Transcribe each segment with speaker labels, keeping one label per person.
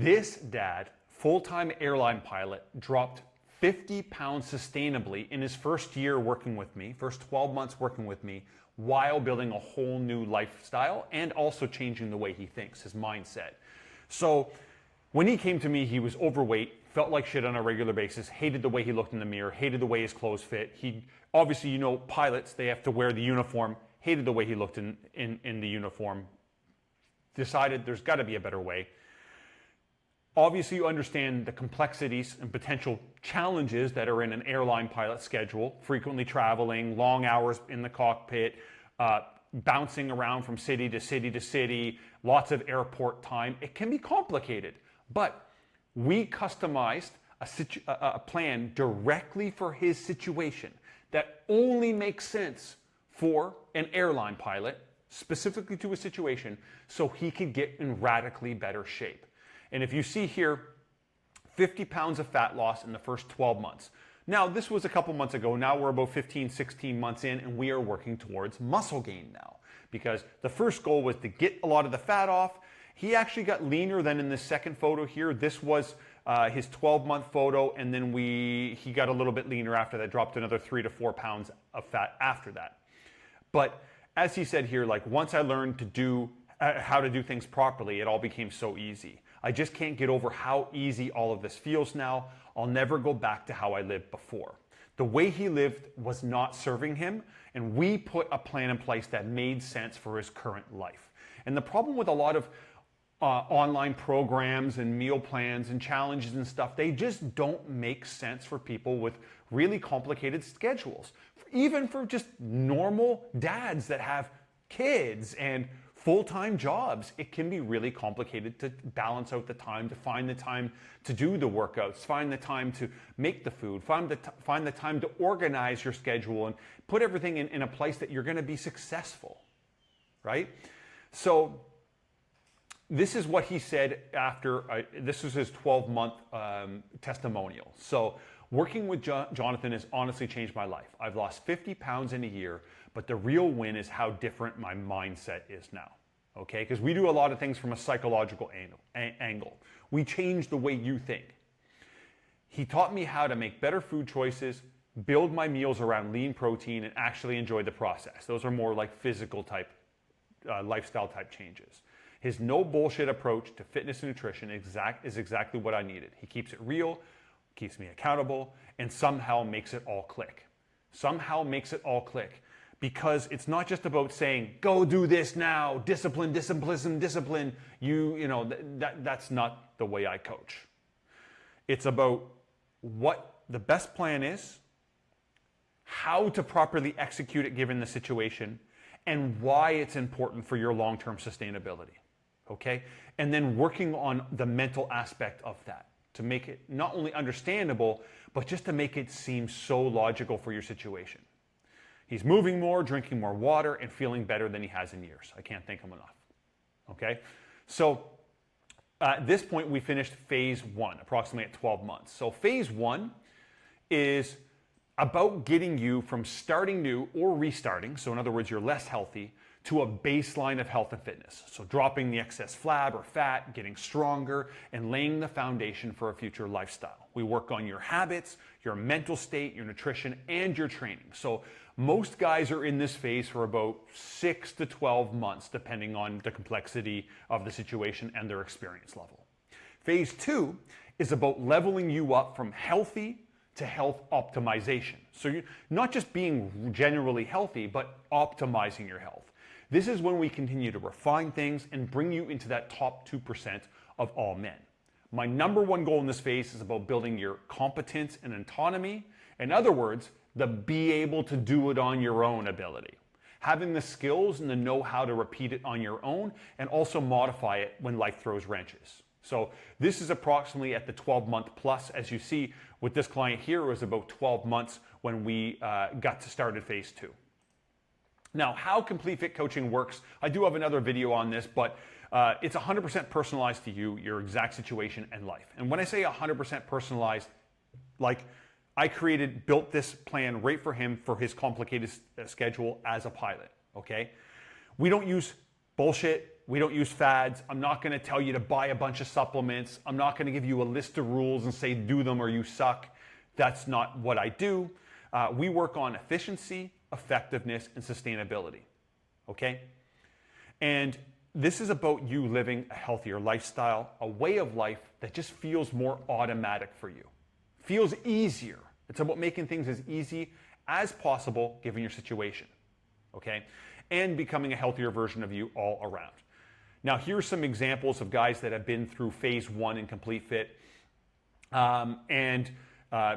Speaker 1: This dad, full-time airline pilot, dropped 50 pounds sustainably in his first year working with me, first 12 months working with me, while building a whole new lifestyle and also changing the way he thinks, his mindset. So when he came to me, he was overweight, felt like shit on a regular basis, hated the way he looked in the mirror, hated the way his clothes fit. He obviously, pilots, they have to wear the uniform, hated the way he looked in the uniform, decided there's got to be a better way. Obviously, you understand the complexities and potential challenges that are in an airline pilot schedule, frequently traveling, long hours in the cockpit, bouncing around from city to city to city, lots of airport time. It can be complicated, but we customized a plan directly for his situation that only makes sense for an airline pilot, specifically to his situation, so he could get in radically better shape. And if you see here, 50 pounds of fat loss in the first 12 months. Now, this was a couple months ago. Now we're about 15, 16 months in, and we are working towards muscle gain now. Because the first goal was to get a lot of the fat off. He actually got leaner than in the second photo here. This was his 12-month photo, and then he got a little bit leaner after that, dropped another 3 to 4 pounds of fat after that. But as he said here, like once I learned to do how to do things properly, it all became so easy. I just can't get over how easy all of this feels now. I'll never go back to how I lived before. The way he lived was not serving him, and we put a plan in place that made sense for his current life. And the problem with a lot of online programs and meal plans and challenges and stuff, they just don't make sense for people with really complicated schedules. Even for just normal dads that have kids and full-time jobs, it can be really complicated to balance out the time, to find the time to do the workouts, find the time to make the food, find the time to organize your schedule and put everything in a place that you're going to be successful, right? So this is what he said after, this was his 12-month testimonial. So working with Jonathan has honestly changed my life. I've lost 50 pounds in a year, but the real win is how different my mindset is now, okay? Because we do a lot of things from a psychological angle. We change the way you think. He taught me how to make better food choices, build my meals around lean protein, and actually enjoy the process. Those are more like physical type, lifestyle type changes. His no bullshit approach to fitness and nutrition is exactly what I needed. He keeps it real, keeps me accountable, and somehow makes it all click. Somehow makes it all click. Because it's not just about saying, go do this now, discipline, discipline, discipline. That's not the way I coach. It's about what the best plan is, how to properly execute it given the situation, and why it's important for your long-term sustainability, okay? And then working on the mental aspect of that to make it not only understandable, but just to make it seem so logical for your situation. He's moving more, drinking more water, and feeling better than he has in years. I can't thank him enough, okay? So at this point, we finished phase 1, approximately at 12 months. So phase 1 is about getting you from starting new or restarting, so in other words, you're less healthy, to a baseline of health and fitness. So dropping the excess flab or fat, getting stronger, and laying the foundation for a future lifestyle. We work on your habits, your mental state, your nutrition, and your training. So most guys are in this phase for about 6 to 12 months, depending on the complexity of the situation and their experience level. Phase 2 is about leveling you up from healthy to health optimization. So you're not just being generally healthy, but optimizing your health. This is when we continue to refine things and bring you into that top 2% of all men. My number one goal in this phase is about building your competence and autonomy. In other words, the be able to do it on your own ability. Having the skills and the know-how to repeat it on your own and also modify it when life throws wrenches. So this is approximately at the 12-month plus. As you see with this client here, it was about 12 months when we got to start at phase 2. Now, how Complete Fit Coaching works, I do have another video on this, but it's 100% personalized to you, your exact situation and life. And when I say 100% personalized, like I built this plan right for him for his complicated schedule as a pilot, okay? We don't use bullshit We don't use fads. I'm not going to tell you to buy a bunch of supplements. I'm not going to give you a list of rules and say do them or you suck. That's not what I do. We work on efficiency, effectiveness, and sustainability. Okay? And this is about you living a healthier lifestyle, a way of life that just feels more automatic for you. Feels easier. It's about making things as easy as possible given your situation. Okay? And becoming a healthier version of you all around. Now, here's some examples of guys that have been through phase 1 in Complete Fit. And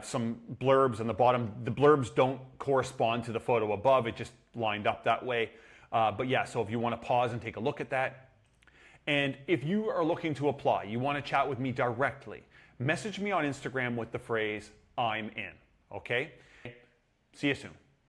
Speaker 1: some blurbs on the bottom. The blurbs don't correspond to the photo above. It just lined up that way. But yeah, so if you want to pause and take a look at that. And if you are looking to apply, you want to chat with me directly, message me on Instagram with the phrase, I'm in. Okay? See you soon.